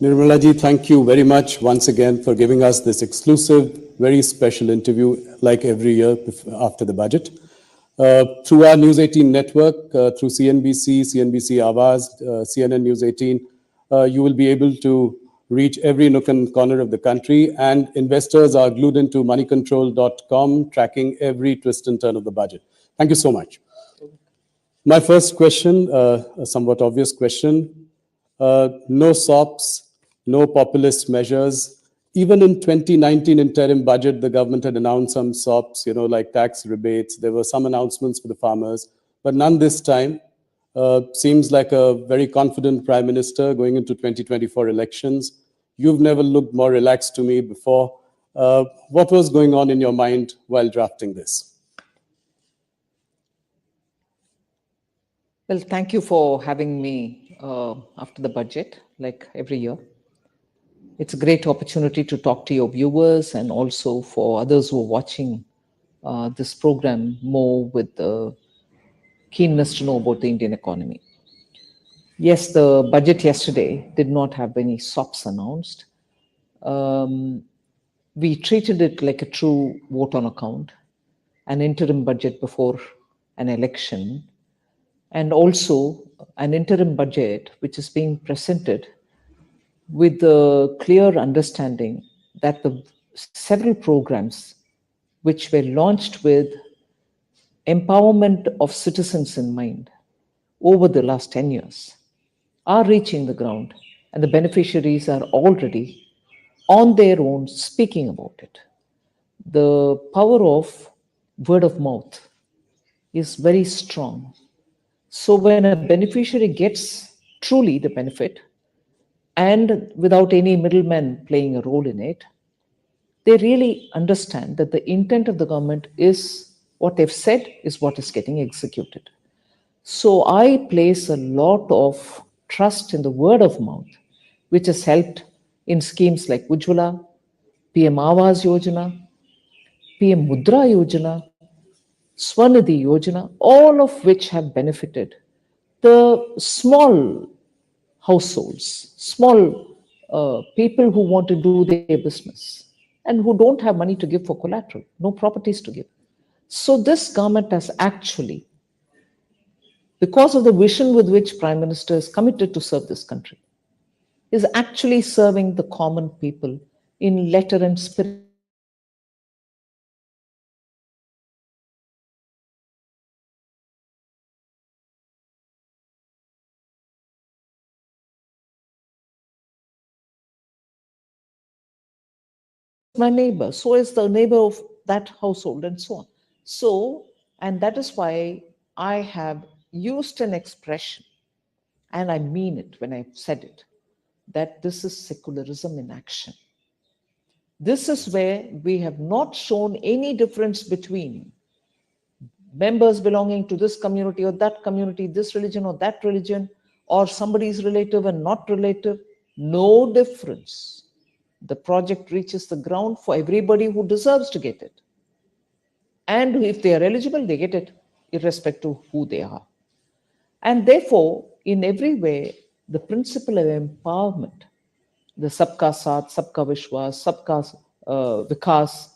Nirmala ji, thank you very much once again for giving us this exclusive, very special interview, like every year after the budget. Through our News 18 network, through CNBC, CNBC Awaz, CNN News 18, you will be able to reach every nook and corner of the country, and investors are glued into moneycontrol.com, tracking every twist and turn of the budget. Thank you so much. My first question, a somewhat obvious question. No SOPs, no populist measures. Even in 2019 interim budget, the government had announced some SOPs, like tax rebates. There were some announcements for the farmers, but none this time. Seems like a very confident Prime Minister going into 2024 elections. You've never looked more relaxed to me before. What was going on in your mind while drafting this? Well, thank you for having me after the budget, like every year. It's a great opportunity to talk to your viewers and also for others who are watching this program more with the keenness to know about the Indian economy. Yes, the budget yesterday did not have any SOPs announced. We treated it like a true vote on account, an interim budget before an election, and also an interim budget which is being presented with the clear understanding that the several programs which were launched with empowerment of citizens in mind over the last 10 years are reaching the ground, and the beneficiaries are already on their own speaking about it. The power of word of mouth is very strong. So when a beneficiary gets truly the benefit and without any middleman playing a role in it, they really understand that the intent of the government is what they've said is what is getting executed. So I place a lot of trust in the word of mouth, which has helped in schemes like Ujjwala, PM Awas Yojana, PM Mudra Yojana, Swanidhi Yojana, all of which have benefited the small households, small people who want to do their business and who don't have money to give for collateral, no properties to give. So this government has actually, because of the vision with which Prime Minister is committed to serve this country, is actually serving the common people in letter and spirit. My neighbor, so is the neighbor of that household, and so on. So, and that is why I have used an expression, and I mean it when I said it, that this is secularism in action. This is where we have not shown any difference between members belonging to this community or that community, this religion or that religion, or somebody's relative and not relative. No difference. The project reaches the ground for everybody who deserves to get it. And if they are eligible, they get it, irrespective of who they are. And therefore, in every way, the principle of empowerment, the Sabka Saath, Sabka Vishwas, Sabka Vikas,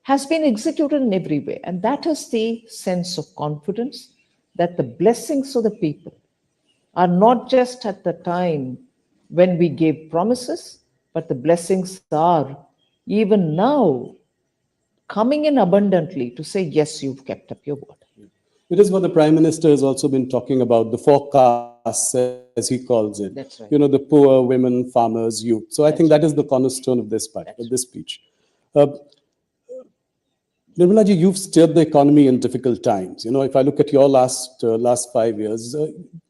has been executed in every way. And that is the sense of confidence that the blessings of the people are not just at the time when we gave promises, but the blessings are even now coming in abundantly to say, yes, you've kept up your word. It is what the Prime Minister has also been talking about, the forecasts, as he calls it. That's right. The poor, women, farmers, youth. So I think that is the cornerstone of this speech. Nirmala ji, you've steered the economy in difficult times. If I look at your last 5 years,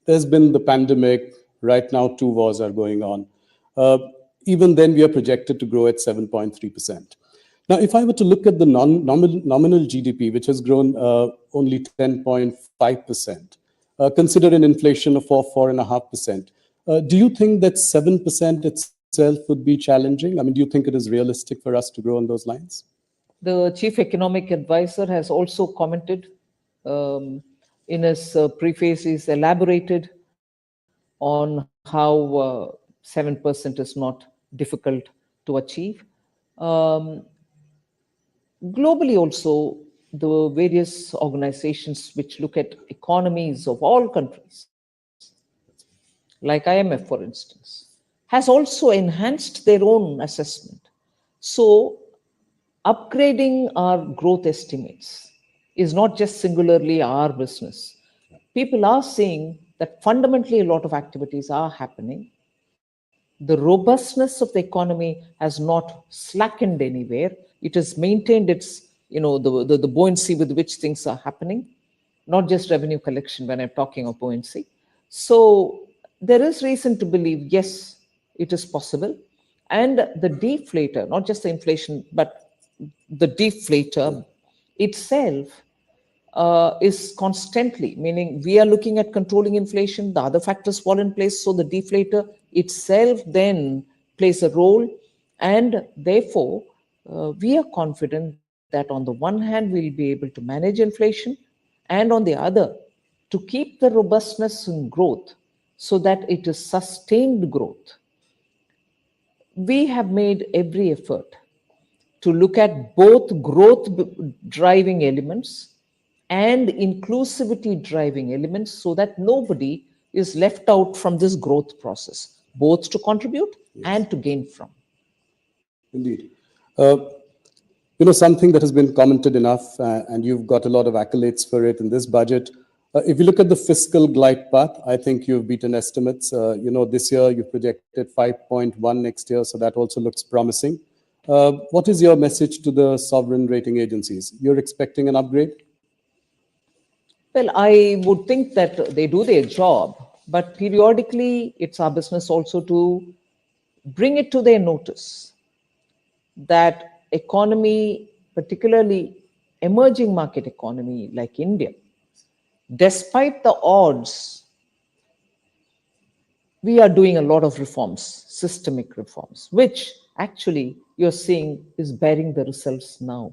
there's been the pandemic. Right now, 2 wars are going on. Even then, we are projected to grow at 7.3%. Now, if I were to look at the nominal GDP, which has grown only 10.5%, consider an inflation of 4.5%, do you think that 7% itself would be challenging? I mean, do you think it is realistic for us to grow on those lines? The chief economic advisor has also commented in his preface. He's elaborated on how 7% is not difficult to achieve. Um, Globally, also, the various organizations which look at economies of all countries, like IMF, for instance, has also enhanced their own assessment. So, upgrading our growth estimates is not just singularly our business. People are seeing that fundamentally a lot of activities are happening. The robustness of the economy has not slackened anywhere. It has maintained its, the buoyancy with which things are happening, not just revenue collection when I'm talking of buoyancy. So there is reason to believe, yes, it is possible. And the deflator, not just the inflation, but the deflator itself is constantly, meaning we are looking at controlling inflation, the other factors fall in place. So the deflator itself then plays a role. And therefore, we are confident that on the one hand, we'll be able to manage inflation, and on the other, to keep the robustness in growth so that it is sustained growth. We have made every effort to look at both growth driving elements and inclusivity driving elements so that nobody is left out from this growth process, both to contribute and to gain from. Indeed. Something that has been commented enough, and you've got a lot of accolades for it in this budget. If you look at the fiscal glide path, I think you've beaten estimates. This year you projected 5.1 next year, so that also looks promising. What is your message to the sovereign rating agencies? You're expecting an upgrade? Well, I would think that they do their job, but periodically it's our business also to bring it to their notice that economy, particularly emerging market economy like India, despite the odds, we are doing a lot of reforms, systemic reforms, which actually you're seeing is bearing the results now.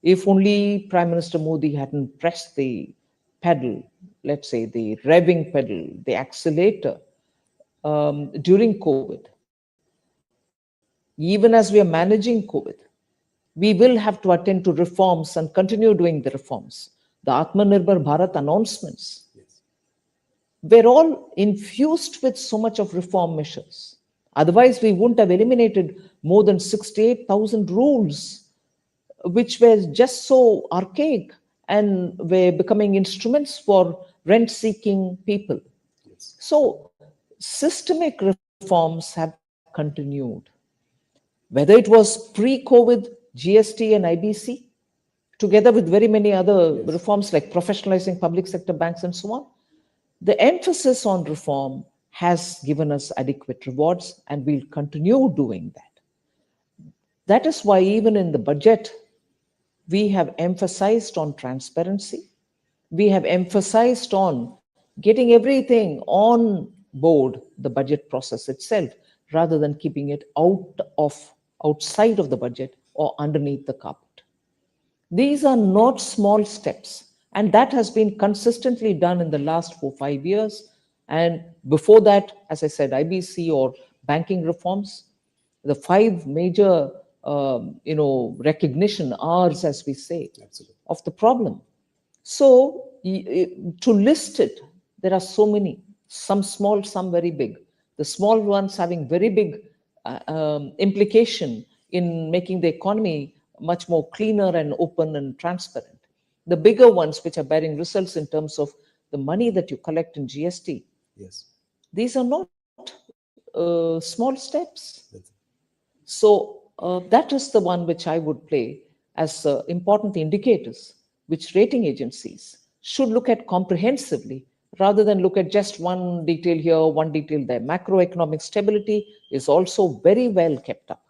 If only Prime Minister Modi hadn't pressed the pedal, let's say the revving pedal, the accelerator during COVID, even as we are managing COVID, we will have to attend to reforms and continue doing the reforms. The Atmanirbhar Bharat announcements were all infused with so much of reform measures. Otherwise, we wouldn't have eliminated more than 68,000 rules, which were just so archaic and were becoming instruments for rent seeking people. So, systemic reforms have continued. Whether it was pre COVID, GST, and IBC, together with very many other reforms like professionalizing public sector banks and so on, the emphasis on reform has given us adequate rewards, and we'll continue doing that. That is why, even in the budget, we have emphasized on transparency. We have emphasized on getting everything on board the budget process itself, rather than keeping it outside of the budget or underneath the carpet. These are not small steps, and that has been consistently done in the last 4-5 years. And before that, as I said, IBC or banking reforms, the five major, recognition R's, as we say, of the problem. So to list it, there are so many, some small, some very big. The small ones having very big implication in making the economy much more cleaner and open and transparent. The bigger ones, which are bearing results in terms of the money that you collect in GST, these are not small steps. So that is the one which I would play as important indicators, which rating agencies should look at comprehensively, rather than look at just one detail here, one detail there. Macroeconomic stability is also very well kept up.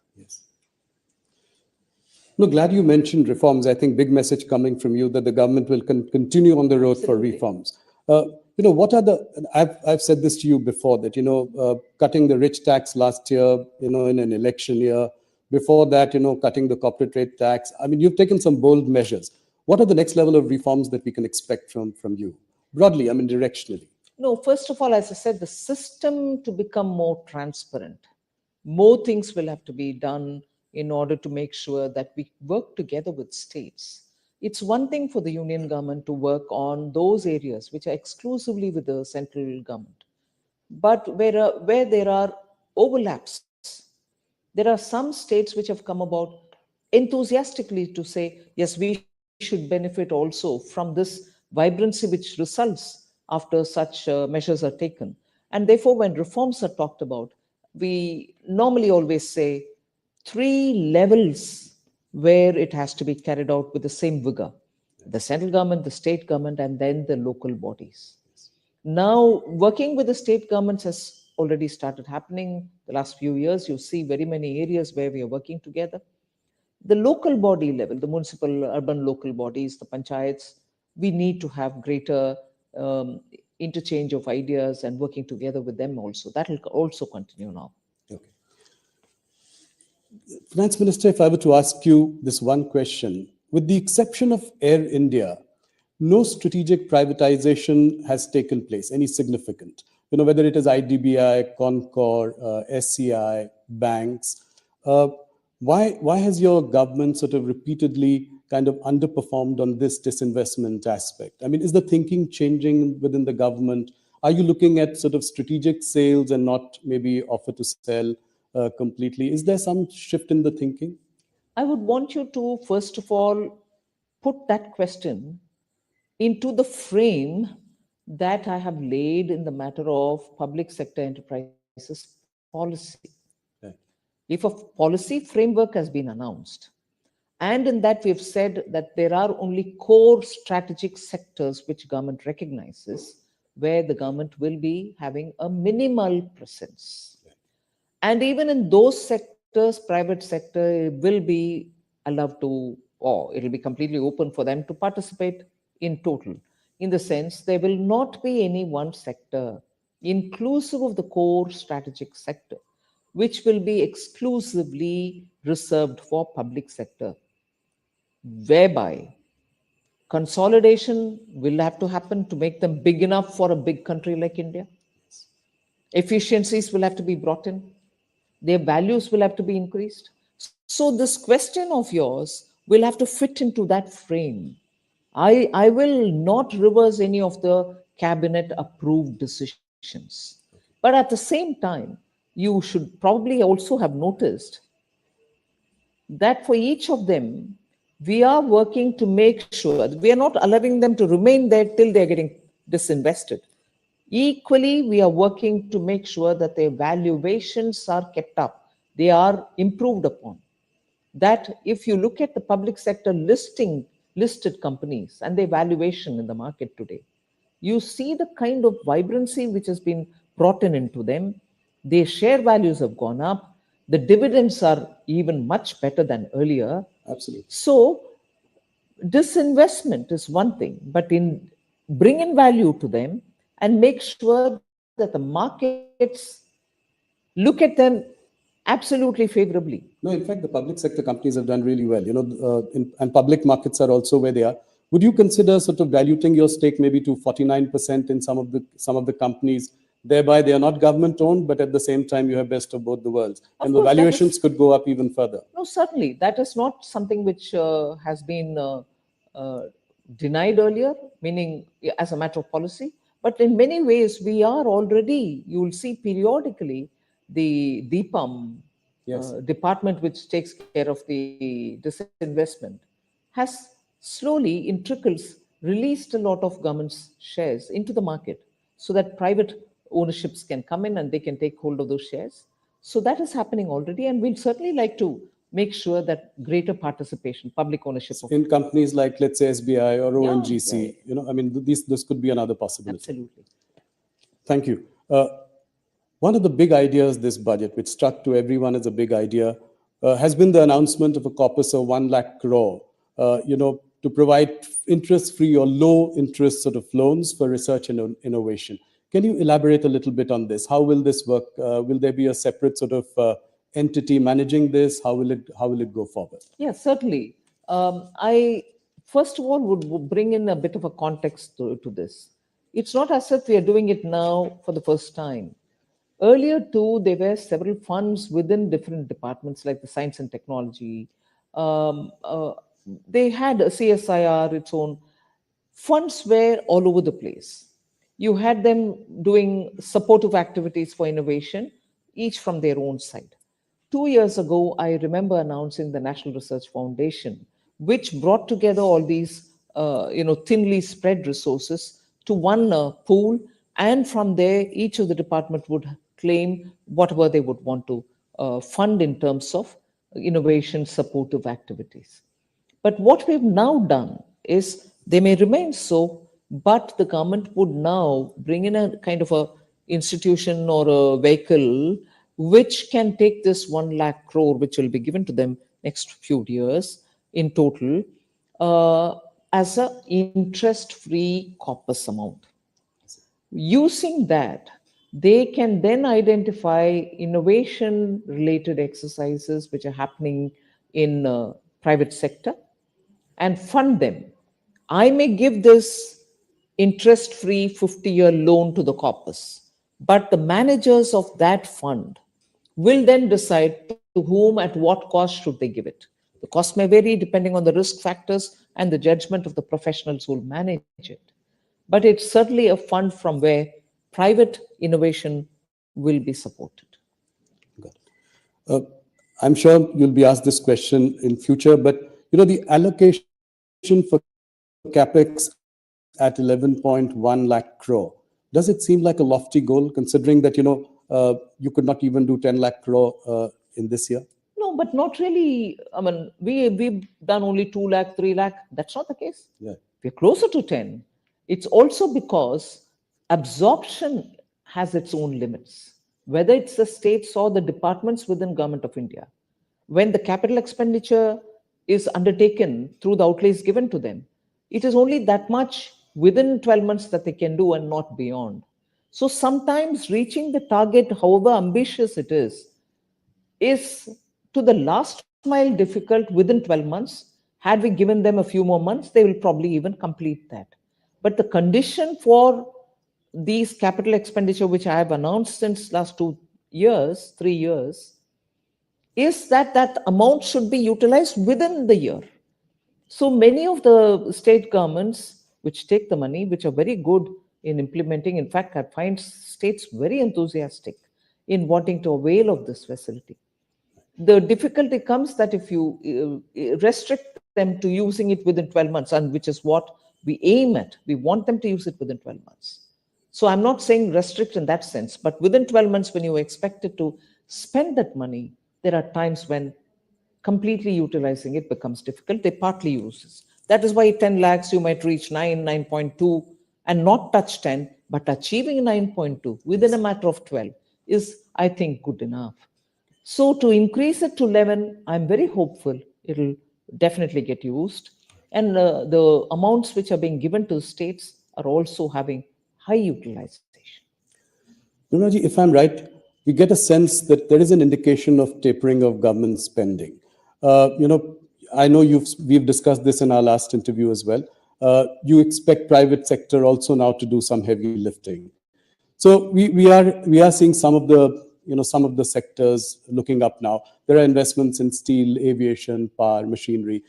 No, glad you mentioned reforms. I think big message coming from you that the government will continue on the road for reforms. What are I've said this to you before, that, cutting the rich tax last year, in an election year. Before that, cutting the corporate rate tax. I mean, you've taken some bold measures. What are the next level of reforms that we can expect from you? Broadly, I mean, directionally. No, first of all, as I said, the system to become more transparent, more things will have to be done in order to make sure that we work together with states. It's one thing for the union government to work on those areas which are exclusively with the central government. But where there are overlaps, there are some states which have come about enthusiastically to say, yes, we should benefit also from this vibrancy which results after such measures are taken. And therefore, when reforms are talked about, we normally always say three levels where it has to be carried out with the same vigor: the central government, the state government, and then the local bodies. Now, working with the state governments has already started happening. The last few years, you see very many areas where we are working together. The local body level, the municipal, urban local bodies, the panchayats, we need to have greater um, interchange of ideas and working together with them also. That will also continue now. Okay. Finance Minister, if I were to ask you this one question, with the exception of Air India, no strategic privatization has taken place, any significant. Whether it is IDBI, Concor, SCI, banks. Uh, why has your government sort of repeatedly kind of underperformed on this disinvestment aspect? I mean, is the thinking changing within the government? Are you looking at sort of strategic sales and not maybe offer to sell completely? Is there some shift in the thinking? I would want you to, first of all, put that question into the frame that I have laid in the matter of public sector enterprises policy. Right. If a policy framework has been announced, and in that we've said that there are only core strategic sectors which government recognizes where the government will be having a minimal presence. And even in those sectors, private sector will be allowed to, or it'll be completely open for them to participate in total. In the sense, there will not be any one sector, inclusive of the core strategic sector, which will be exclusively reserved for public sector, whereby consolidation will have to happen to make them big enough for a big country like India. Efficiencies will have to be brought in, their values will have to be increased. So this question of yours will have to fit into that frame. I will not reverse any of the cabinet approved decisions. But at the same time, you should probably also have noticed that for each of them, we are working to make sure that we are not allowing them to remain there till they're getting disinvested. Equally, we are working to make sure that their valuations are kept up, they are improved upon. That if you look at the public sector listed companies and their valuation in the market today, you see the kind of vibrancy which has been brought in into them. Their share values have gone up. The dividends are even much better than earlier. Absolutely. So disinvestment is one thing, but in bring in value to them and make sure that the markets look at them absolutely favorably. No, in fact, the public sector companies have done really well, and public markets are also where they are. Would you consider sort of diluting your stake maybe to 49% in some of the companies? Thereby, they are not government owned, but at the same time, you have best of both the worlds, and the Course, that valuations is, could go up even further. no, certainly that is not something which has been uh, denied earlier, meaning as a matter of policy. But in many ways, we are already, you will see periodically, the DPAM Yes. department, which takes care of the disinvestment, has slowly, in trickles, released a lot of government's shares into the market so that private ownerships can come in and they can take hold of those shares. So that is happening already, and we'll certainly like to make sure that greater participation, public ownership of, In companies like, let's say, SBI or yeah, ONGC, I mean, this could be another possibility. absolutely. Thank you. One of the big ideas this budget, which struck to everyone as a big idea, has been the announcement of a corpus of 1 lakh crore, to provide interest-free or low-interest sort of loans for research and innovation. Can you elaborate a little bit on this? How will this work? Will there be a separate sort of entity managing this? How will it go forward? Yeah, certainly. I first of all would bring in a bit of a context to this. It's not as if we are doing it now for the first time. Earlier, too, there were several funds within different departments like the science and technology. Um, uh, they had a CSIR, its own. Funds were all over the place. You had them doing supportive activities for innovation, each from their own side. 2 years ago, I remember announcing the National Research Foundation, which brought together all these, thinly spread resources to one pool, and from there, each of the department would claim whatever they would want to fund in terms of innovation supportive activities. But what we've now done is they may remain so, but the government would now bring in a kind of a institution or a vehicle which can take this 1 lakh crore, which will be given to them next few years in total, as a interest-free corpus amount. Using that, they can then identify innovation related exercises which are happening in private sector and fund them. I may give this interest free 50-year loan to the corpus, but the managers of that fund will then decide to whom at what cost should they give it. The cost may vary depending on the risk factors and the judgment of the professionals who will manage it. But it's certainly a fund from where private innovation will be supported. Uh, I'm sure you'll be asked this question in future, but the allocation for capex at 11.1 lakh crore, does it seem like a lofty goal, considering that you could not even do 10 lakh crore in this year? No, but not really. I mean, we've done only 2 lakh, 3 lakh. That's not the case. Yeah. We're closer to 10. It's also because absorption has its own limits, whether it's the states or the departments within Government of India. When the capital expenditure is undertaken through the outlays given to them, it is only that much within 12 months that they can do and not beyond. So sometimes reaching the target, however ambitious it is to the last mile difficult within 12 months. Had we given them a few more months, they will probably even complete that. But the condition for these capital expenditure, which I have announced since last 2 years, 3 years, is that that amount should be utilized within the year. So many of the state governments which take the money, which are very good in implementing, in fact, I find states very enthusiastic in wanting to avail of this facility. The difficulty comes that if you restrict them to using it within 12 months, and which is what we aim at, we want them to use it within 12 months. So I'm not saying restrict in that sense, but within 12 months, when you're expected to spend that money, there are times when completely utilizing it becomes difficult. They partly use it. That is why 10 lakhs, you might reach 9, 9.2 and not touch 10, but achieving 9.2 within a matter of 12 is, I think, good enough. So to increase it to 11, I'm very hopeful it'll definitely get used. And the amounts which are being given to states are also having high utilization. Nirmalaji, if I'm right, we get a sense that there is an indication of tapering of government spending. I know we've discussed this in our last interview as well. You expect private sector also now to do some heavy lifting. So we are seeing some of the sectors looking up now. There are investments in steel, aviation, power, machinery.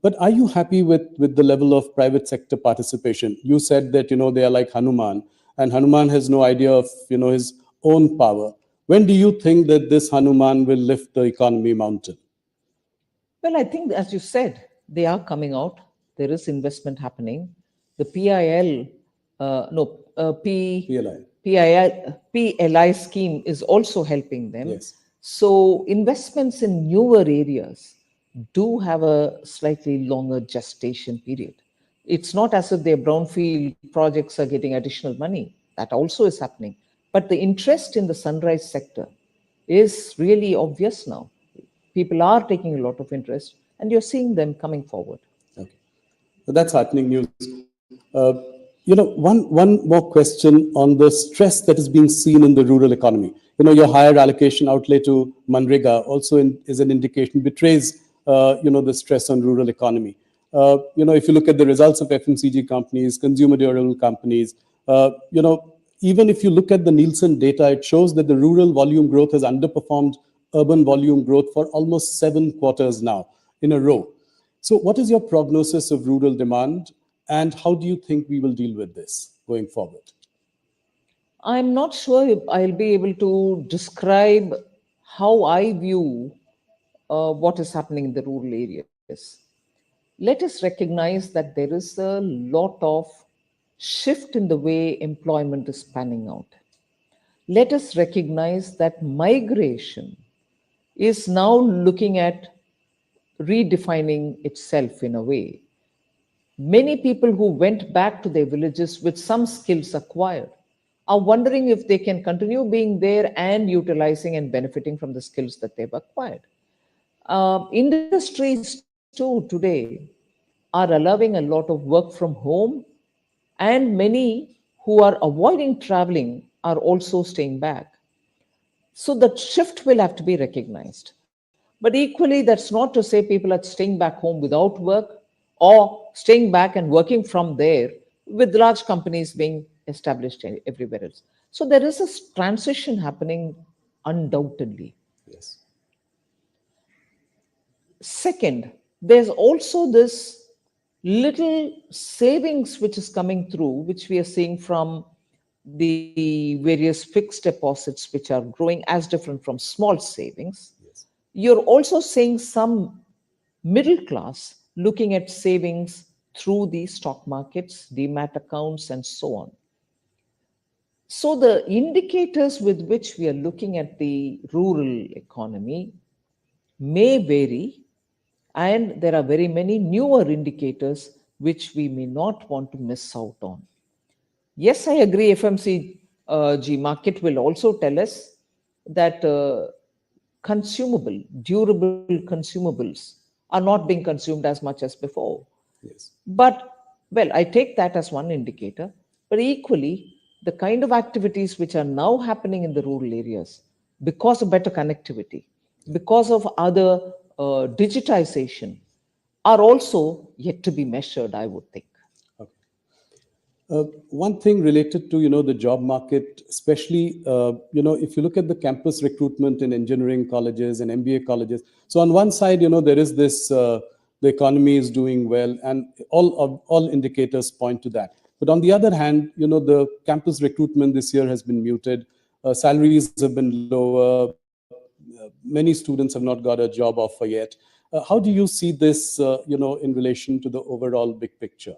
But are you happy with the level of private sector participation? You said that they are like Hanuman, and Hanuman has no idea of his own power. When do you think that this Hanuman will lift the economy mountain? Well, I think, as you said, they are coming out. There is investment happening. The PIL, no, PLI scheme is also helping them. Yes. So investments in newer areas do have a slightly longer gestation period. It's not as if their brownfield projects are getting additional money. That also is happening. But the interest in the sunrise sector is really obvious now. People are taking a lot of interest, and you're seeing them coming forward. Okay. So that's heartening news. One more question on the stress that is being seen in the rural economy. Your higher allocation outlay to Manrega also is an indication, betrays, the stress on rural economy. If you look at the results of FMCG companies, consumer durable companies, Even if you look at the Nielsen data, it shows that the rural volume growth has underperformed urban volume growth for almost 7 quarters now in a row. So what is your prognosis of rural demand, and how do you think we will deal with this going forward? I'm not sure if I'll be able to describe how I view what is happening in the rural areas. Let us recognize that there is a lot of shift in the way employment is panning out. Let us recognize that migration is now looking at redefining itself in a way. Many people who went back to their villages with some skills acquired are wondering if they can continue being there and utilizing and benefiting from the skills that they've acquired. Industries too today are allowing a lot of work from home, and many who are avoiding traveling are also staying back. So that shift will have to be recognized. But equally, that's not to say people are staying back home without work or staying back and working from there with large companies being established everywhere else. So there is a transition happening undoubtedly. Yes. Second, there's also this little savings which is coming through, which we are seeing from the various fixed deposits, which are growing as different from small savings. Yes. You're also seeing some middle class looking at savings through the stock markets, demat accounts, and so on. So, the indicators with which we are looking at the rural economy may vary, and there are very many newer indicators which we may not want to miss out on. Yes, I agree. FMCG market will also tell us that durable consumables are not being consumed as much as before. Yes. But, well, I take that as one indicator. But equally, the kind of activities which are now happening in the rural areas, because of better connectivity, because of other digitization, are also yet to be measured, I would think. Okay. One thing related to the job market, especially if you look at the campus recruitment in engineering colleges and MBA colleges. So on one side, there is this the economy is doing well, and all indicators point to that. But on the other hand, the campus recruitment this year has been muted. Salaries have been lower. Many students have not got a job offer yet. How do you see this, in relation to the overall big picture?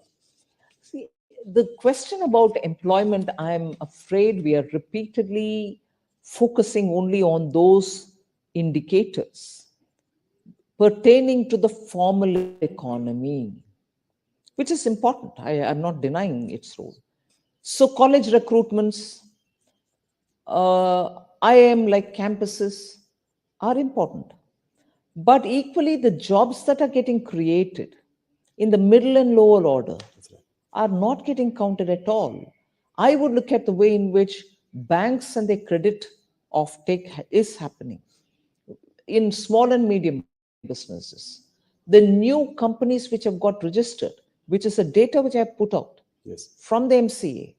See, the question about employment, I'm afraid we are repeatedly focusing only on those indicators pertaining to the formal economy, which is important. I'm not denying its role. So, college recruitments, IIM like campuses are important. But equally, the jobs that are getting created in the middle and lower order are not getting counted at all. I would look at the way in which banks and their credit offtake is happening in small and medium businesses. The new companies which have got registered, which is a data which I have put out Yes. from the MCA,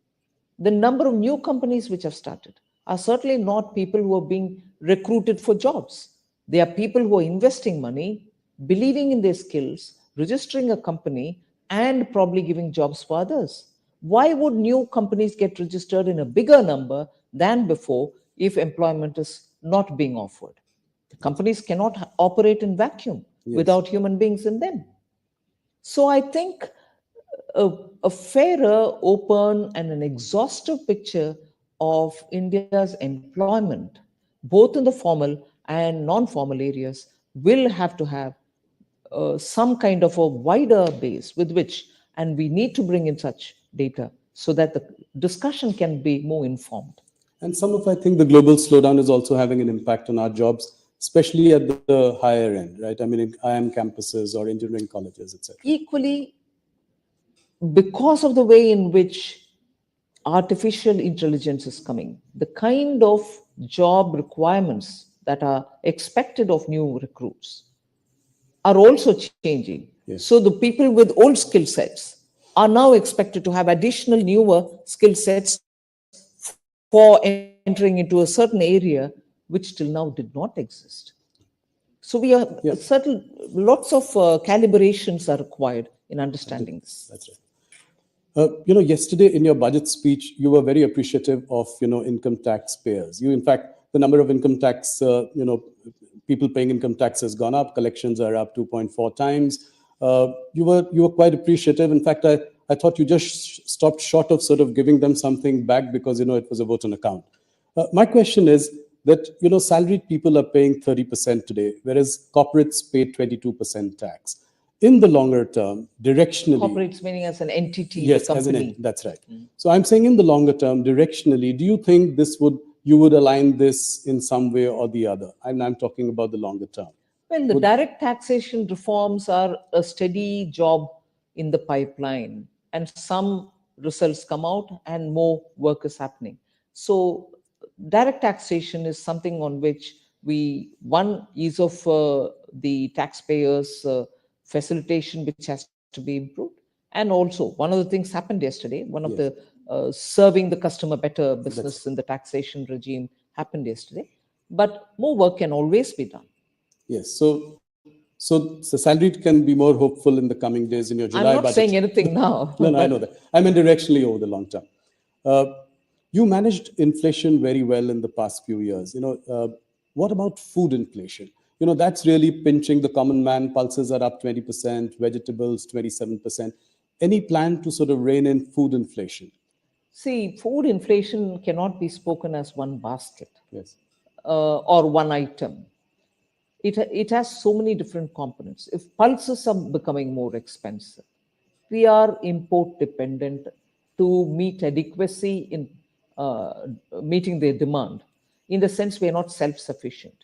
the number of new companies which have started are certainly not people who are being recruited for jobs. They are people who are investing money, believing in their skills, registering a company, and probably giving jobs for others. Why would new companies get registered in a bigger number than before if employment is not being offered? The companies cannot operate in vacuum without human beings in them. So I think a fairer, open, and an exhaustive picture of India's employment, both in the formal and non formal areas, will have to have some kind of a wider base with which, and we need to bring in such data so that the discussion can be more informed. And I think the global slowdown is also having an impact on our jobs, especially at the higher end, right? I mean, in IIM campuses or engineering colleges, etc. Equally, because of the way in which artificial intelligence is coming, the kind of job requirements that are expected of new recruits are also changing. Yes. So the people with old skill sets are now expected to have additional newer skill sets for entering into a certain area which till now did not exist. So we are Yeah, certain lots of calibrations are required in understanding this. that's right. Yesterday in your budget speech, you were very appreciative of, income tax payers. In fact, the number of income tax, people paying income tax has gone up. Collections are up 2.4 times. You were quite appreciative. In fact, I thought you just stopped short of sort of giving them something back because, it was a vote on account. My question is that, salaried people are paying 30% today, whereas corporates pay 22% tax. In the longer term, directionally, Corporates meaning as an entity, the yes, as an company. that's right. So I'm saying in the longer term, directionally, do you think you would align this in some way or the other? And I'm talking about the longer term. Well, the direct taxation reforms are a steady job in the pipeline, and some results come out, and more work is happening. So, direct taxation is something on which one, ease of the taxpayers' facilitation, which has to be improved. And also, one of the things happened yesterday, one of the Yes, serving the customer better that's business in the taxation regime happened yesterday. But more work can always be done. yes. So the salary can be more hopeful in the coming days in your I'm July not budget. saying anything now, No, no, I know but that. I mean directionally over the long term. Uh, you managed inflation very well in the past few years. What about food inflation? That's really pinching the common man. Pulses are up 20%, vegetables 27%. Any plan to sort of rein in food inflation? see, food inflation cannot be spoken as one basket Yes, or one item. It has so many different components. If pulses are becoming more expensive, we are import dependent to meet adequacy in meeting their demand. In the sense, we are not self sufficient.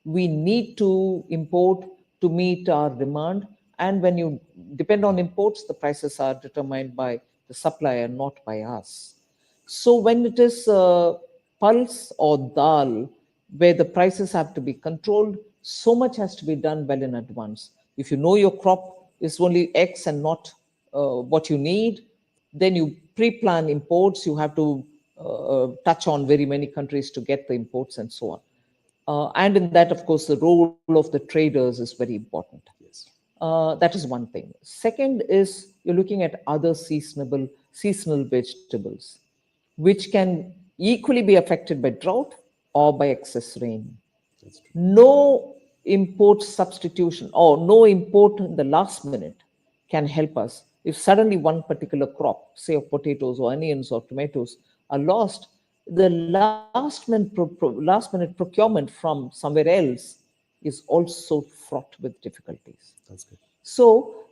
We need to import to meet our demand. And when you depend on imports, the prices are determined by the supplier, not by us. So when it is pulse or dal, where the prices have to be controlled, so much has to be done well in advance. If you know your crop is only X and not what you need, then you pre-plan imports. You have to touch on very many countries to get the imports and so on. And in that, of course, the role of the traders is very important. yes, That is one thing. Second is you're looking at other seasonal vegetables, which can equally be affected by drought or by excess rain. that's true. No import substitution or no import in the last minute can help us. If suddenly one particular crop, say of potatoes or onions or tomatoes, are lost, the last minute procurement from somewhere else is also fraught with difficulties. That's good. So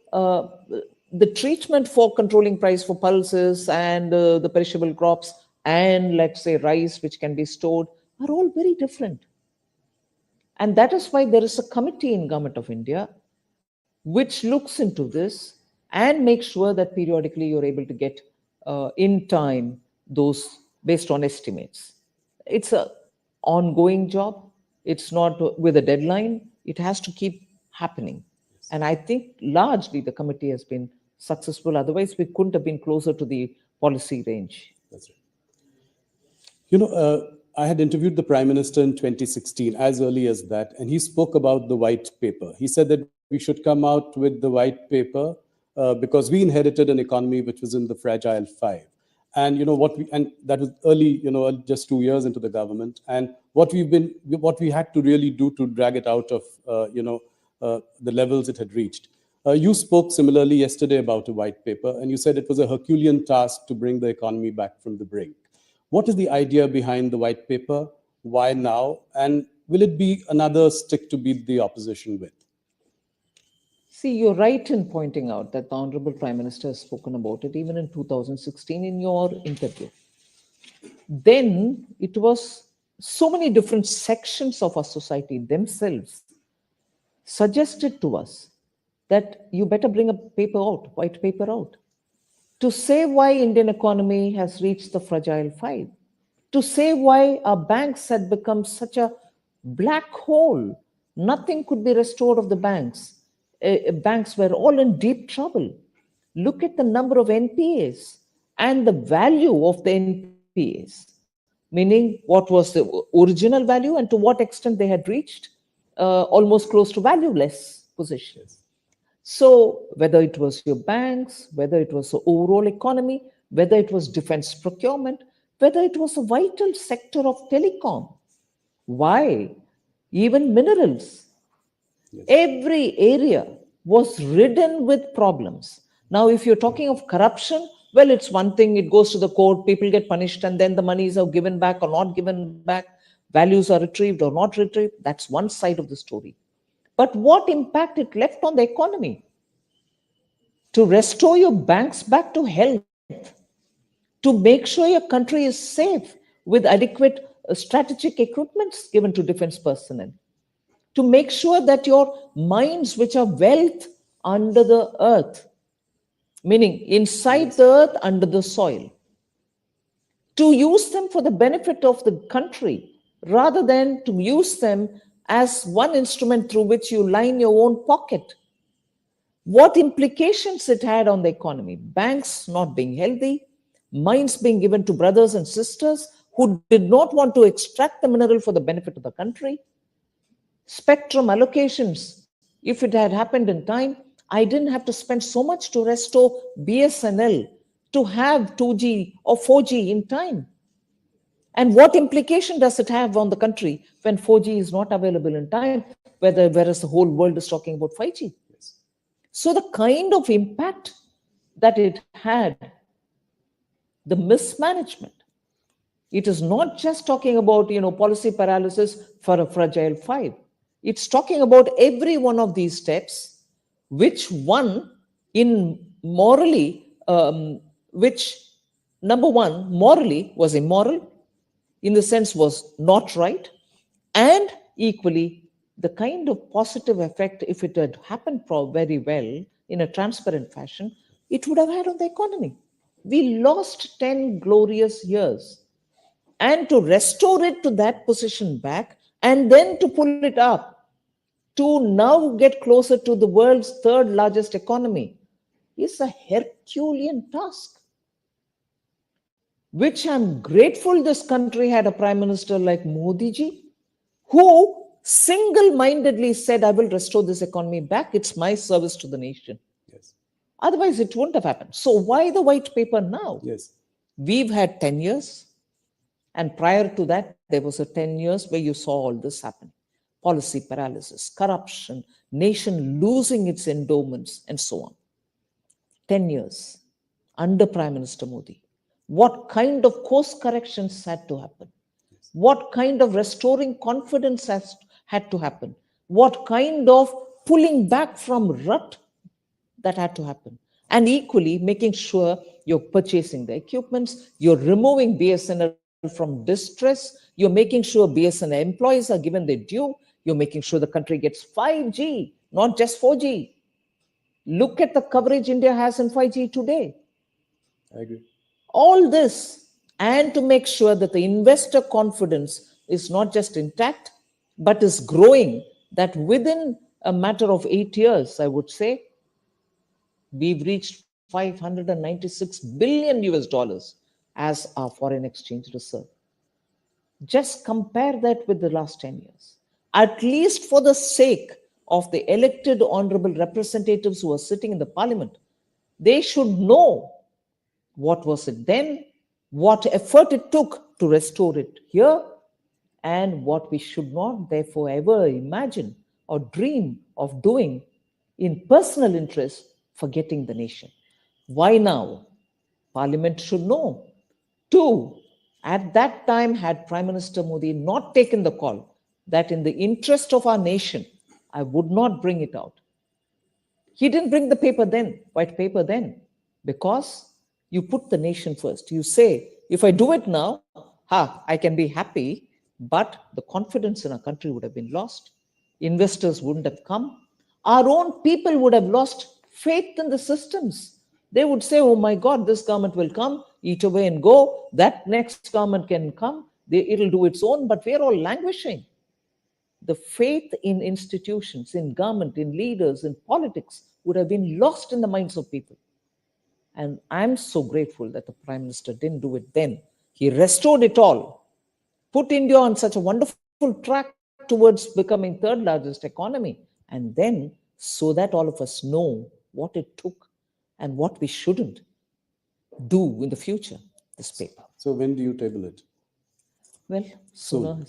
the treatment for controlling price for pulses and the perishable crops and let's say rice, which can be stored, are all very different. And that is why there is a committee in Government of India which looks into this and makes sure that periodically you're able to get in time those based on estimates. It's a ongoing job. It's not with a deadline. It has to keep happening. And I think largely the committee has been successful. Otherwise, we couldn't have been closer to the policy range. That's right. I had interviewed the Prime Minister in 2016, as early as that, and he spoke about the white paper. He said that we should come out with the white paper because we inherited an economy which was in the fragile five. And and that was early, just 2 years into the government. And what we had to really do to drag it out of, the levels it had reached. You spoke similarly yesterday about a white paper, and you said it was a Herculean task to bring the economy back from the brink. What is the idea behind the white paper? Why now? And will it be another stick to beat the opposition with? See, you're right in pointing out that the Honorable Prime Minister has spoken about it even in 2016 in your interview. Then it was so many different sections of our society themselves suggested to us that you better bring a paper out, white paper out, to say why Indian economy has reached the fragile five, to say why our banks had become such a black hole. Nothing could be restored of the banks. Banks were all in deep trouble. Look at the number of NPAs and the value of the NPAs, meaning what was the original value and to what extent they had reached almost close to valueless position. So, whether it was your banks, whether it was the overall economy, whether it was defense procurement, whether it was a vital sector of telecom, why? Even minerals. Every area was ridden with problems. Now, if you're talking of corruption, well, it's one thing, it goes to the court, people get punished, and then the monies are given back or not given back, values are retrieved or not retrieved. That's one side of the story. But what impact it left on the economy? To restore your banks back to health, to make sure your country is safe with adequate strategic equipments given to defense personnel, to make sure that your mines, which are wealth under the earth, meaning inside the earth, under the soil, to use them for the benefit of the country rather than to use them as one instrument through which you line your own pocket. What implications it had on the economy? Banks not being healthy, mines being given to brothers and sisters who did not want to extract the mineral for the benefit of the country. Spectrum allocations, if it had happened in time, I didn't have to spend so much to restore BSNL to have 2G or 4G in time. And what implication does it have on the country when 4G is not available in time, whereas the whole world is talking about 5G? So the kind of impact that it had, the mismanagement, it is not just talking about, policy paralysis for a fragile five. It's talking about every one of these steps, which one in morally, which number one, morally was immoral, in the sense was not right, and equally the kind of positive effect, if it had happened very well in a transparent fashion, it would have had on the economy. We lost 10 glorious years. And to restore it to that position back, and then to pull it up, to now get closer to the world's third largest economy, is a Herculean task, which I'm grateful this country had a Prime Minister like Modi ji, who single-mindedly said, I will restore this economy back. It's my service to the nation. Yes. Otherwise, it wouldn't have happened. So why the white paper now? Yes. We've had 10 years. And prior to that, there was a 10 years where you saw all this happen. Policy paralysis, corruption, nation losing its endowments, and so on. 10 years under Prime Minister Modi. What kind of course corrections had to happen? What kind of restoring confidence had to happen? What kind of pulling back from rut that had to happen? And equally, making sure you're purchasing the equipments, you're removing BSNL from distress, you're making sure BSNL employees are given their due, you're making sure the country gets 5G, not just 4G. Look at the coverage India has in 5G today. I agree. All this, and to make sure that the investor confidence is not just intact, but is growing, that within a matter of 8 years, I would say, we've reached 596 billion US dollars as our foreign exchange reserve. Just compare that with the last 10 years. At least for the sake of the elected honorable representatives who are sitting in the parliament, they should know what was it then, what effort it took to restore it here, and what we should not therefore ever imagine or dream of doing in personal interest, forgetting the nation. Why now? Parliament should know. Two, at that time, had Prime Minister Modi not taken the call that in the interest of our nation, I would not bring it out. He didn't bring the paper then, white paper then, because you put the nation first. You say, if I do it now, I can be happy, but the confidence in our country would have been lost. Investors wouldn't have come. Our own people would have lost faith in the systems. They would say, oh my God, this government will come, eat away and go. That next government can come. It'll do its own, but we're all languishing. The faith in institutions, in government, in leaders, in politics would have been lost in the minds of people. And I'm so grateful that the Prime Minister didn't do it then. He restored it all, put India on such a wonderful track towards becoming third largest economy, and then so that all of us know what it took and what we shouldn't do in the future, this paper. So when do you table it? Well, sooner.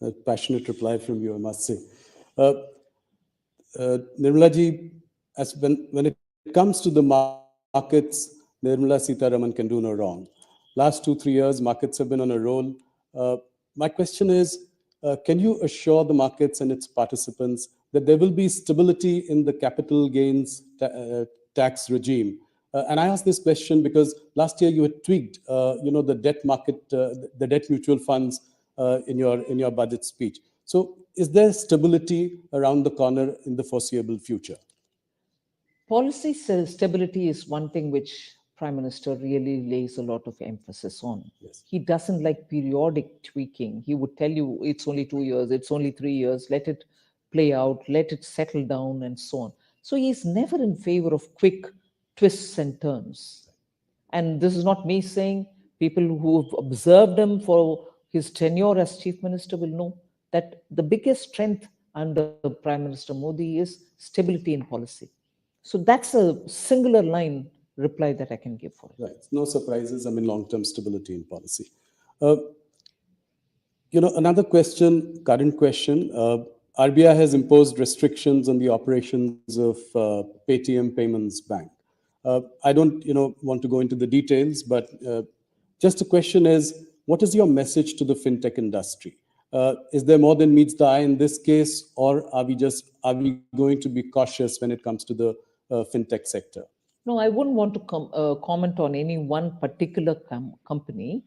A passionate reply from you, I must say. Uh, Nirmala ji, when it comes to the markets, Nirmala Sitharaman can do no wrong. Last 2-3 years, markets have been on a roll. My question is, can you assure the markets and its participants that there will be stability in the capital gains tax regime? And I ask this question because last year you had tweaked, the debt market, the debt mutual funds in your budget speech. So, is there stability around the corner in the foreseeable future? Policy stability is one thing which Prime Minister really lays a lot of emphasis on. Yes. He doesn't like periodic tweaking. He would tell you it's only 2 years, it's only 3 years, let it play out, let it settle down, and so on. So he's never in favor of quick twists and turns. And this is not me saying, people who have observed him for his tenure as Chief Minister will know that the biggest strength under Prime Minister Modi is stability in policy. So that's a singular line reply that I can give for it. Right. No surprises. I mean, long-term stability in policy. Another question, current question. RBI has imposed restrictions on the operations of Paytm Payments Bank. I don't, want to go into the details, but just a question is, what is your message to the fintech industry? Is there more than meets the eye in this case, or are we going to be cautious when it comes to the fintech sector? No, I wouldn't want to comment on any one particular company,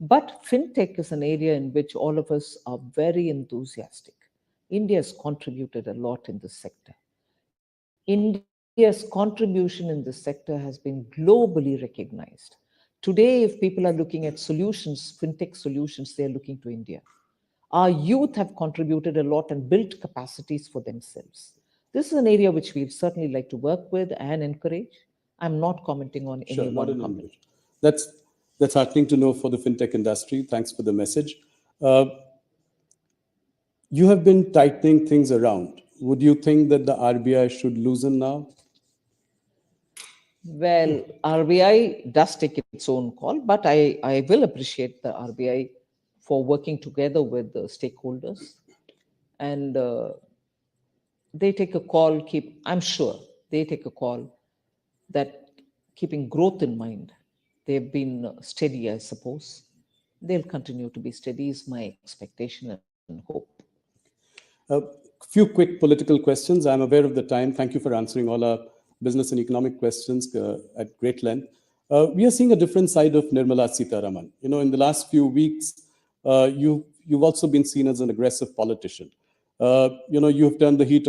but fintech is an area in which all of us are very enthusiastic. India has contributed a lot in this sector. India's contribution in this sector has been globally recognized. Today, if people are looking at solutions, fintech solutions, they are looking to India. Our youth have contributed a lot and built capacities for themselves. This is an area which we'd certainly like to work with and encourage. I'm not commenting on any one company. That's heartening to know for the fintech industry. Thanks for the message. You have been tightening things around. Would you think that the RBI should loosen now? Well, RBI does take its own call, but I will appreciate the RBI for working together with the stakeholders. And they take a call, I'm sure they take a call that keeping growth in mind, they've been steady, I suppose. They'll continue to be steady is my expectation and hope. A few quick political questions. I'm aware of the time. Thank you for answering all our business and economic questions at great length. We are seeing a different side of Nirmala Sitharaman. In the last few weeks, you've also been seen as an aggressive politician. You've turned the heat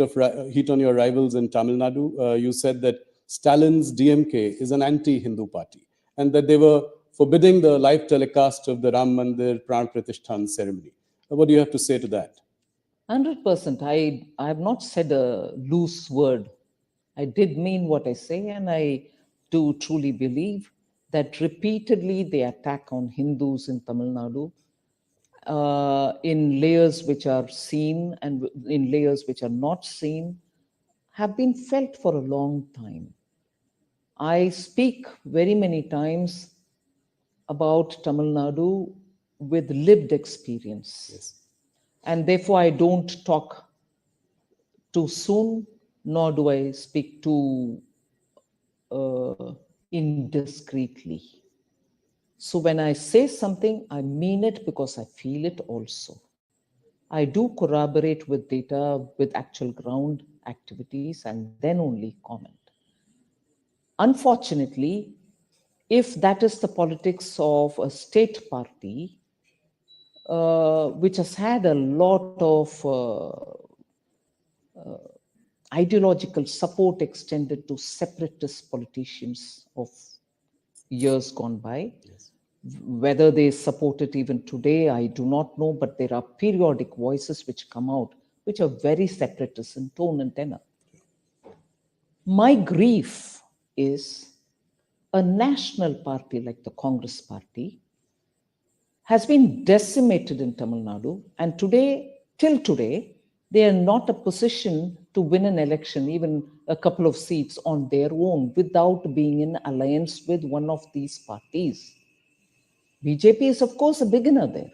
on your rivals in Tamil Nadu. You said that Stalin's DMK is an anti-Hindu party and that they were forbidding the live telecast of the Ram Mandir Pran Pratishthan ceremony. What do you have to say to that? 100%. I have not said a loose word. I did mean what I say, and I do truly believe that repeatedly the attack on Hindus in Tamil Nadu, in layers which are seen and in layers which are not seen, have been felt for a long time. I speak very many times about Tamil Nadu with lived experience. Yes. And therefore, I don't talk too soon, nor do I speak too indiscreetly. So when I say something, I mean it because I feel it also. I do corroborate with data, with actual ground activities, and then only comment. Unfortunately, if that is the politics of a state party, which has had a lot of ideological support extended to separatist politicians of years gone by. Yes. Whether they support it even today, I do not know, but there are periodic voices which come out which are very separatist in tone and tenor. My grief is a national party like the Congress party has been decimated in Tamil Nadu, and till today, they are not a position to win an election, even a couple of seats on their own, without being in alliance with one of these parties. BJP is, of course, a beginner there.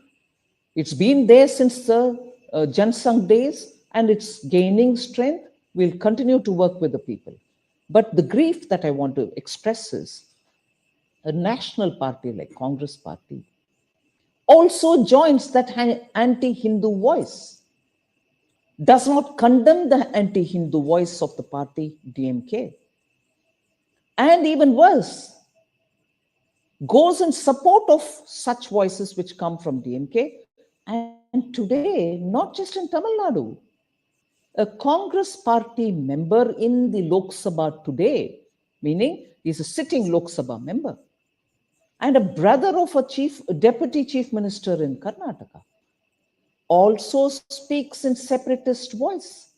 It's been there since the Jansangh days, and it's gaining strength. We'll continue to work with the people. But the grief that I want to express is a national party like Congress party also joins that anti-Hindu voice, does not condemn the anti-Hindu voice of the party DMK, and even worse, goes in support of such voices which come from DMK. And today, not just in Tamil Nadu, a Congress party member in the Lok Sabha today, meaning he's a sitting Lok Sabha member, and a brother of a deputy chief minister in Karnataka, also speaks in separatist voice.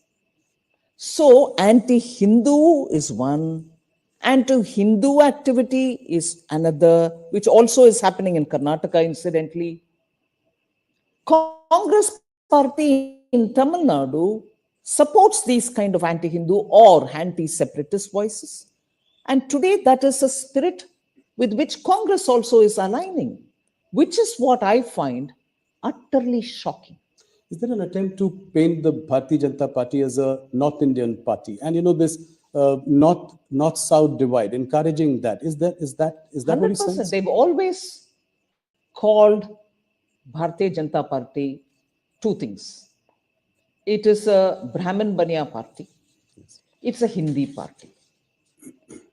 So anti-Hindu is one, anti-Hindu activity is another, which also is happening in Karnataka, incidentally. Congress party in Tamil Nadu supports these kind of anti-Hindu or anti-separatist voices. And today that is a spirit with which Congress also is aligning, which is what I find utterly shocking. Is there an attempt to paint the Bharatiya Janata Party as a North Indian party? And this North-South divide, encouraging that. Is that what you 100%. sense? They've always called Bharatiya Janata Party two things. It is a Brahmin Baniya party. It's a Hindi party.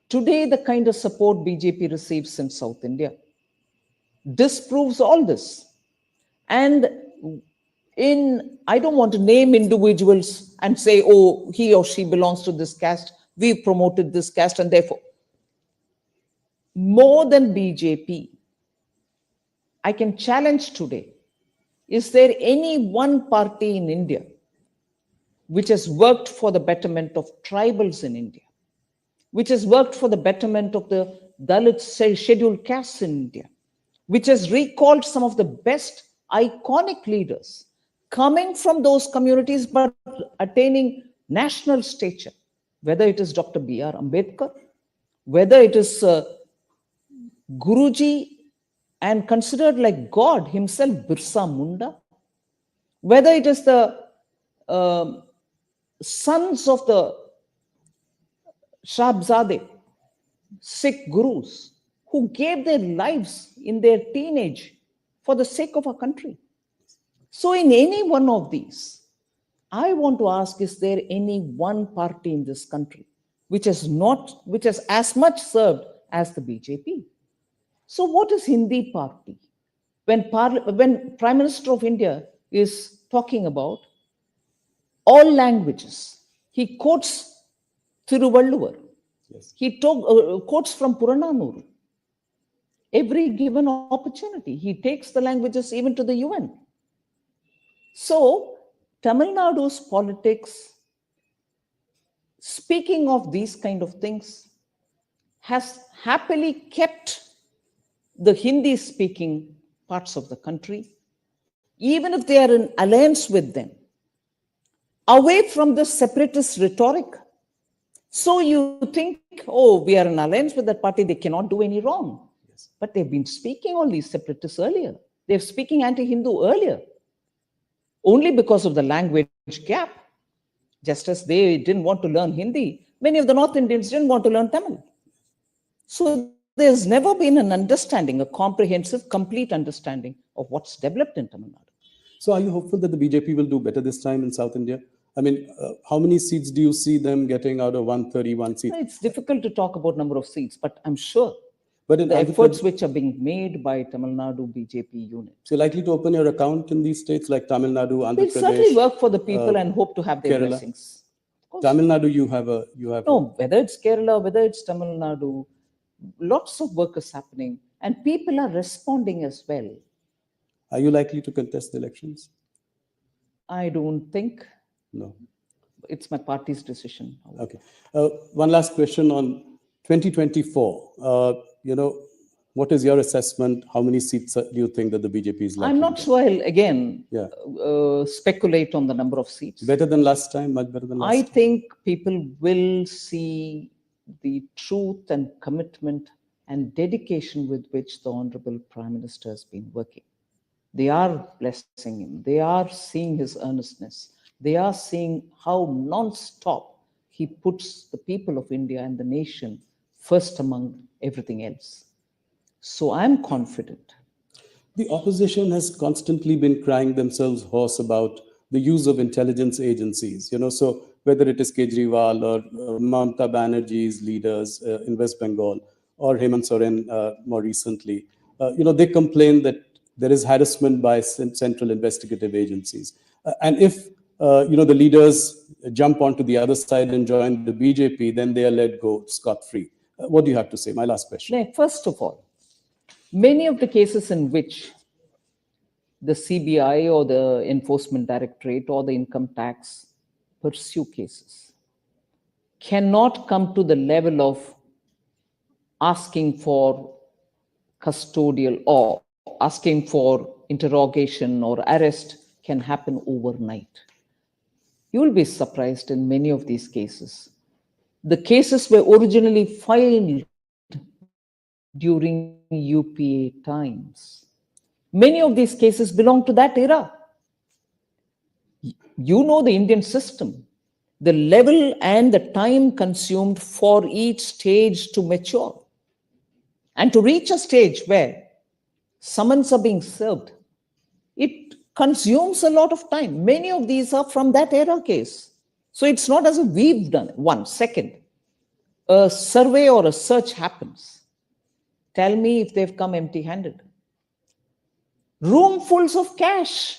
Today, the kind of support BJP receives in South India disproves all this. And I don't want to name individuals and say, oh, he or she belongs to this caste, we've promoted this caste, and therefore, more than BJP, I can challenge today, is there any one party in India which has worked for the betterment of tribals in India, which has worked for the betterment of the Dalit scheduled castes in India, which has recalled some of the best iconic leaders coming from those communities but attaining national stature, whether it is Dr. B.R. Ambedkar, whether it is Guruji and considered like God himself, Birsa Munda, whether it is the sons of the Shabzade, Sikh gurus, who gave their lives in their teenage for the sake of our country. So in any one of these, I want to ask, is there any one party in this country which has as much served as the BJP? So what is Hindi party? When Prime Minister of India is talking about all languages, he quotes Thiruvalluvar. Yes. He quotes from Purananuru. Every given opportunity, he takes the languages even to the UN. So, Tamil Nadu's politics, speaking of these kind of things, has happily kept the Hindi-speaking parts of the country, even if they are in alliance with them, away from the separatist rhetoric. So you think, oh, we are in alliance with that party, they cannot do any wrong. Yes. But they've been speaking all these separatists earlier. They're speaking anti-Hindu earlier. Only because of the language gap. Just as they didn't want to learn Hindi, many of the North Indians didn't want to learn Tamil. So there's never been an understanding, a comprehensive, complete understanding of what's developed in Tamil Nadu. So are you hopeful that the BJP will do better this time in South India? I mean, how many seats do you see them getting out of 131 seats? It's difficult to talk about number of seats, but I'm sure But in the efforts which are being made by Tamil Nadu BJP unit. So you're likely to open your account in these states like Tamil Nadu, Andhra We'll Pradesh? certainly work for the people and hope to have their Kerala. blessings. Tamil Nadu, you have No, whether it's Kerala, whether it's Tamil Nadu, lots of work is happening and people are responding as well. Are you likely to contest the elections? I don't think. No. It's my party's decision. Okay. One last question on 2024. what is your assessment? How many seats do you think that the BJP is likely I'm not to get? sure I'll again Yeah. speculate on the number of seats. Better than last time, much better than last I time. think people will see the truth and commitment and dedication with which the Honorable Prime Minister has been working. They are blessing him. They are seeing his earnestness. They are seeing how non-stop he puts the people of India and the nation first among everything else. So I'm confident. The opposition has constantly been crying themselves hoarse about the use of intelligence agencies. So whether it is Kejriwal or Mamata Banerjee's leaders in West Bengal or Hemant Soren more recently, they complain that there is harassment by central investigative agencies. And if the leaders jump onto the other side and join the BJP, then they are let go scot-free. What do you have to say? My last question. Now, first of all, many of the cases in which the CBI or the Enforcement Directorate or the Income Tax pursue cases cannot come to the level of asking for custodial or asking for interrogation or arrest can happen overnight. You will be surprised in many of these cases. The cases were originally filed during UPA times. Many of these cases belong to that era. You know the Indian system, the level and the time consumed for each stage to mature. And to reach a stage where summons are being served, it consumes a lot of time. Many of these are from that era case. So it's not as if we've done it. One, second, a survey or a search happens. Tell me if they've come empty-handed. Roomfuls of cash.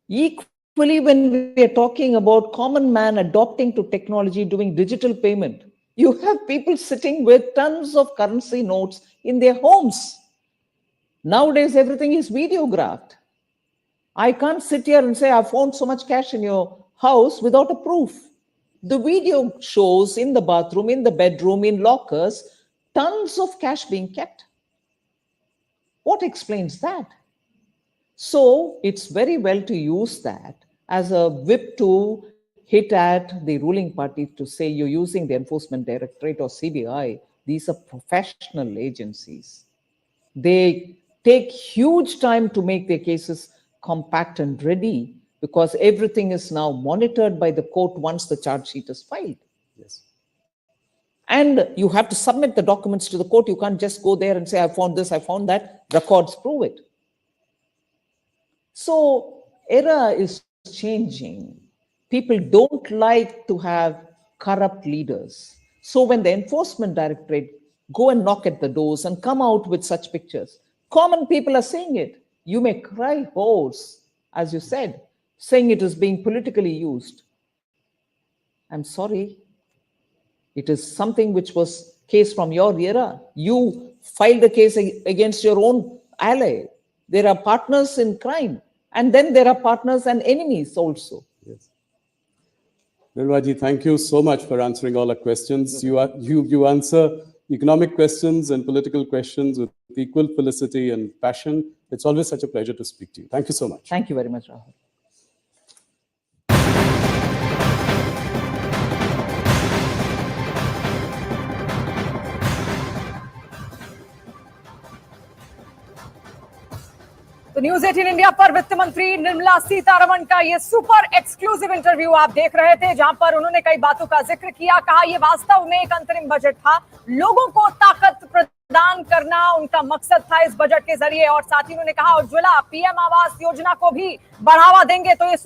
Equally, when we are talking about common man adopting to technology, doing digital payment, you have people sitting with tons of currency notes in their homes. Nowadays, everything is videographed. I can't sit here and say, I found so much cash in your house without a proof. The video shows in the bathroom, in the bedroom, in lockers, tons of cash being kept. What explains that? So it's very well to use that as a whip to hit at the ruling party to say you're using the Enforcement Directorate or CBI. These are professional agencies. They take huge time to make their cases compact and ready because everything is now monitored by the court once the charge sheet is filed. Yes. And you have to submit the documents to the court. You can't just go there and say, I found this, I found that. Records prove it. So era is changing. People don't like to have corrupt leaders. So when the Enforcement Directorate go and knock at the doors and come out with such pictures, common people are saying it. You may cry hoarse, as you said, saying it is being politically used. I'm sorry. It is something which was case from your era. You filed a case against your own ally. There are partners in crime. And then there are partners and enemies also. Yes. Nirmalaji, thank you so much for answering all our questions. You answer economic questions and political questions with equal felicity and passion. It's always such a pleasure to speak to you. Thank you so much. Thank you very much, Rahul. तो news 18 India पर वित्त मंत्री निर्मला सीतारमण का ये super exclusive interview आप देख रहे थे, जहां पर उन्होंने कई बातों का जिक्र किया। कहा ये वास्तव में एक अंतरिम बजट था, लोगों को ताकत प्रदान करना उनका मकसद था इस बजट के जरिए। और साथ ही उन्होंने कहा उज्ज्वला पीएम आवास योजना को भी बढ़ावा देंगे। तो ये